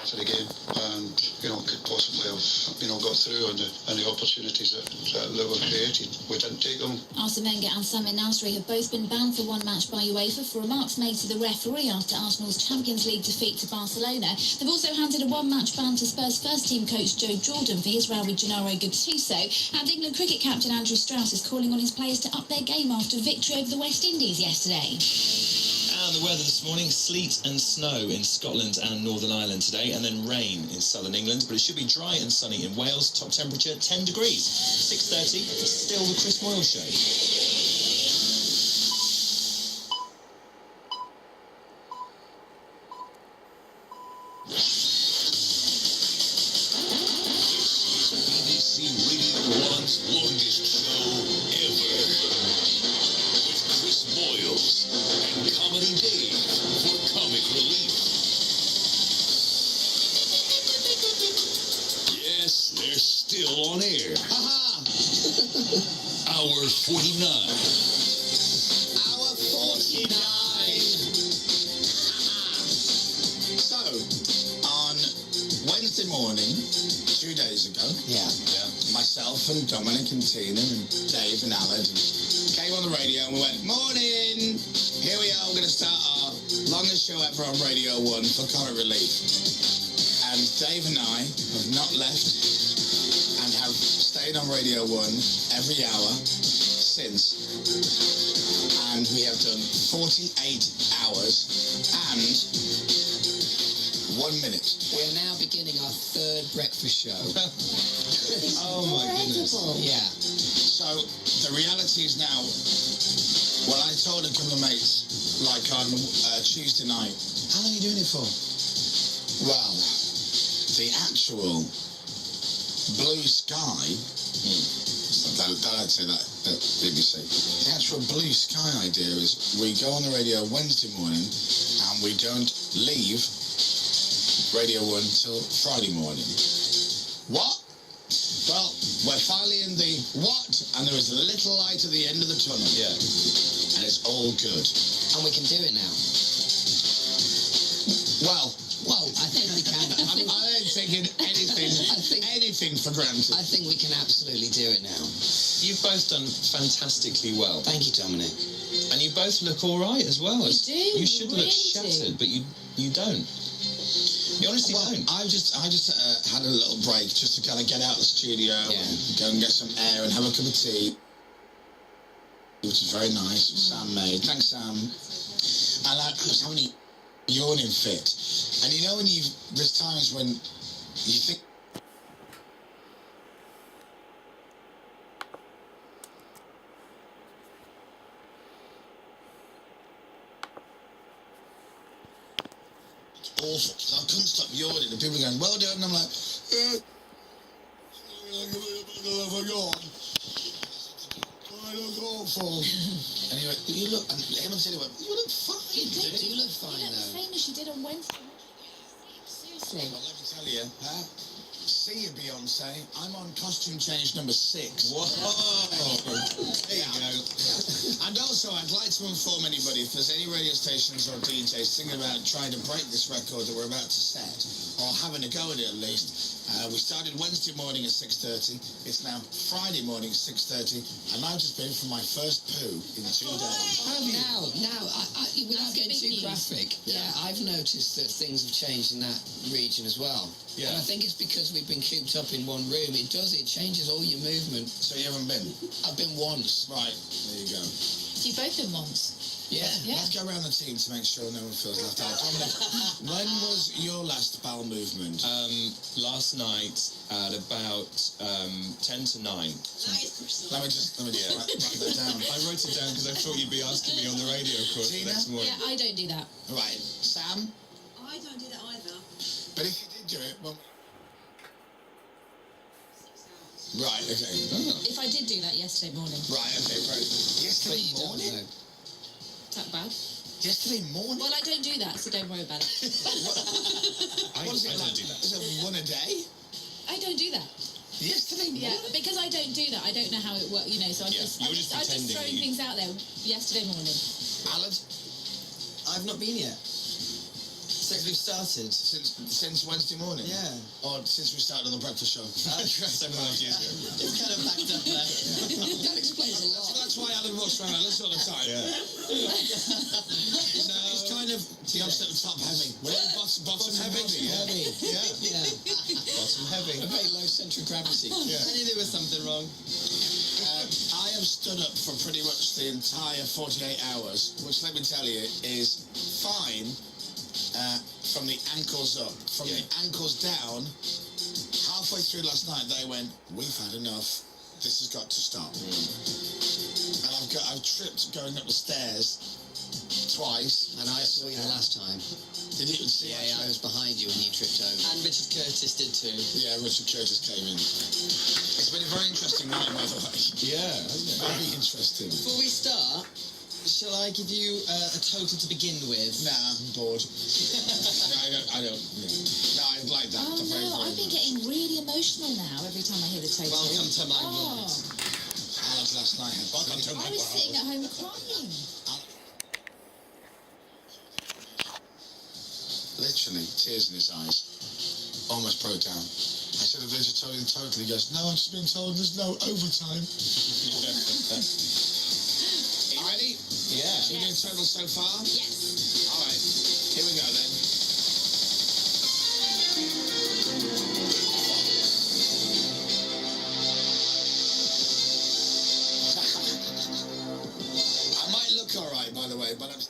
for the game, and could possibly have got through on the opportunities that were created. We didn't take them. Arsene Wenger and Samir Nasri have both been banned for one match by UEFA for remarks made to the referee after Arsenal's Champions League defeat to Barcelona. They've also handed a one-match ban to Spurs first-team coach Joe Jordan for his row with Gennaro Gattuso, and England cricket captain Andrew Strauss is calling on his players to up their game after victory over the West Indies yesterday. And the weather this morning, sleet and snow in Scotland and Northern Ireland today, and then rain in southern England, but it should be dry and sunny in Wales. Top temperature 10 degrees. 6:30, still the Chris Moyles Show. BBC Radio 1's longest show ever, with Chris Moyles and Comedy Dave for comic relief. Yes, they're still on air. Hour 49. Hour 49. So, on Wednesday morning, 2 days ago, myself and Dominic and Tina and Dave and Alan came on the radio and we went, morning! Here we are, we're going to start our longest show ever on Radio 1 for comic relief. And Dave and I have not left and have stayed on Radio 1 every hour since. And we have done 48 hours and 1 minute. We're now beginning our third breakfast show. Oh my goodness. Yeah. So the reality is now, well, I told a couple of mates, like on Tuesday night, how long are you doing it for? Well, the actual blue sky, I'd say that at BBC. The actual blue sky idea is we go on the radio Wednesday morning and we don't leave Radio 1 till Friday morning. What? Well, we're finally in the what? And there is a little light at the end of the tunnel. Yeah. And it's all good. And we can do it now. Well, I think we can. I ain't taking anything for granted. I think we can absolutely do it now. You've both done fantastically well. Thank you, Dominic. And you both look all right as well. You do, You should you look really shattered, but you don't. You honestly don't. I just had a little break just to kind of get out of the studio and go and get some air and have a cup of tea, which is very nice. Sam made. Thanks, Sam. And I was having a yawning fit. And you know when there's times when you think awful. So I couldn't stop yawning and people were going, well done, and I'm like, I look awful. And he went, you look, and Emma said, you look fine. You do look fine, You look the though. same as you did on Wednesday. Seriously. Well, let me tell you, see you, Beyonce. I'm on costume change number 6. Whoa! There you go. And also, I'd like to inform anybody, if there's any radio stations or DJs thinking about trying to break this record that we're about to set, or having a go at it at least, we started Wednesday morning at 6:30. It's now Friday morning at 6:30, and I've just been for my first poo in 2 days. Now, without getting too graphic, I've noticed that things have changed in that region as well. Yeah. And I think it's because we've been cooped up in one room. It changes all your movement. So you haven't been? I've been once. Right, there you go. So you've both been once. Yeah. Let's go around the team to make sure no one feels left out. Dominic, when was your last bowel movement? Last night at about 10 to 9. Let me write that down. I wrote it down because I thought you'd be asking me on the radio, of course, the Tina? next morning. Yeah, I don't do that. Right, Sam? I don't do that either. But if you did do it, well... Right, okay. If I did do that yesterday morning. Right, okay, right. Yesterday But you don't morning? know. Is that bad? Yesterday morning? Well, I don't do that, so don't worry about it. I What is it don't like? do that. Is it one a day? I don't do that. Yesterday morning? Yeah, because I don't do that, I don't know how it works, so I'm Yeah, just pretending throwing that you- things out there yesterday morning. Alan? I've not been yet. Since we've started. Since Wednesday morning? Yeah. Or since we started on the breakfast show? 7.5 years ago. It's kind of backed up there. That explains a lot. So that's why Alan walks around Alice all the time. Yeah. It's kind of the opposite of top heavy. Bottom heavy. Heavy. Yeah. Yeah. Bottom heavy. A very low centre of gravity. Yeah. I knew there was something wrong. I have stood up for pretty much the entire 48 hours, which let me tell you is fine from the ankles up. From the ankles down, halfway through last night they went, we've had enough, this has got to stop. And I've tripped going up the stairs twice. And I saw you the last time. Did you see? Yeah, I was behind you when you tripped over. And Richard Curtis did too. Yeah, Richard Curtis came in. It's been a very interesting night, by the way. Yeah, hasn't it? Very interesting. Before we start, shall I give you a total to begin with? Nah, I'm bored. No, I don't. Yeah. No, I like that. Oh Very, no, very I've been much. getting really emotional now every time I hear the total. Welcome to my world. Alan last night had I was sitting at home crying. Literally, tears in his eyes. Almost broke down. I said, I've just told you the total. He goes, no, I've just been told there's no overtime. Are you ready? Yeah. So we're doing total so far? Yes. All right. Here we go then. I might look all right, by the way, but I'm...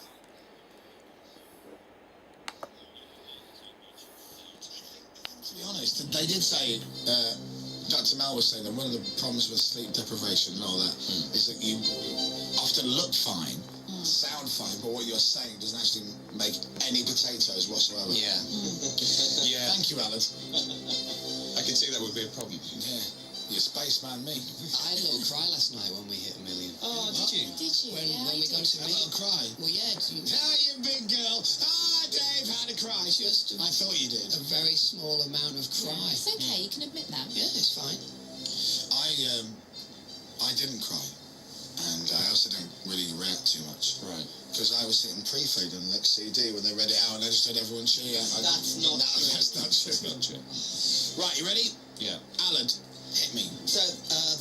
To be honest, they did say, Dr. Mel was saying that one of the problems with sleep deprivation and all that is that you often look fine, sound fine, but what you're saying doesn't actually make any potatoes whatsoever. Yeah. Yeah. Thank you, Alan. I can see that would be a problem. Yeah. You're spaceman, me. I had a little cry last night when we hit 1 million. Oh, did you? Did you? When Yeah, we I got did. to A little cry. Well, yeah. Ah, you big girl. Ah, Dave had a cry. Just I thought you did. a very small amount of cry. It's okay, you can admit that. Yeah, it's fine. I didn't cry. And I also don't really react too much. Right. Because I was sitting pre-fade on the next CD when they read it out and I just heard everyone cheer. That's not true. That's not true. Not true. Right, you ready? Yeah. Alan, hit me. So,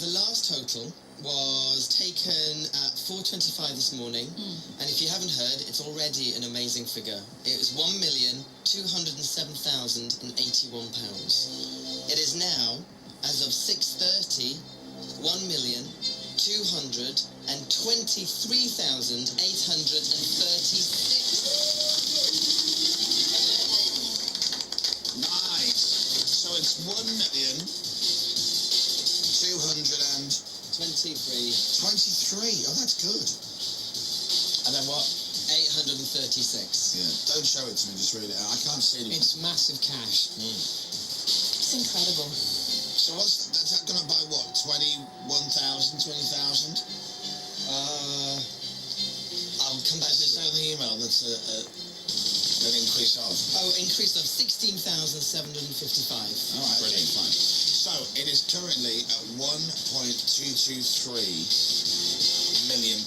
the last total was taken at 4:25 this morning, and if you haven't heard, it's already an amazing figure. It was £1,207,081. It is now, as of 6:30, 1,223,836. Nice. So it's 1,223,000. Oh, that's good. And then what? 836. Yeah. Don't show it to me, just read it out. I can't see anything. It's massive cash. It's incredible. So that's that gone up by what? 21,000, 20,000? I'll come back Does to it say on the email that's an increase of? Oh, increase of 16,755. All right, okay, fine. So it is currently at £1.223 million.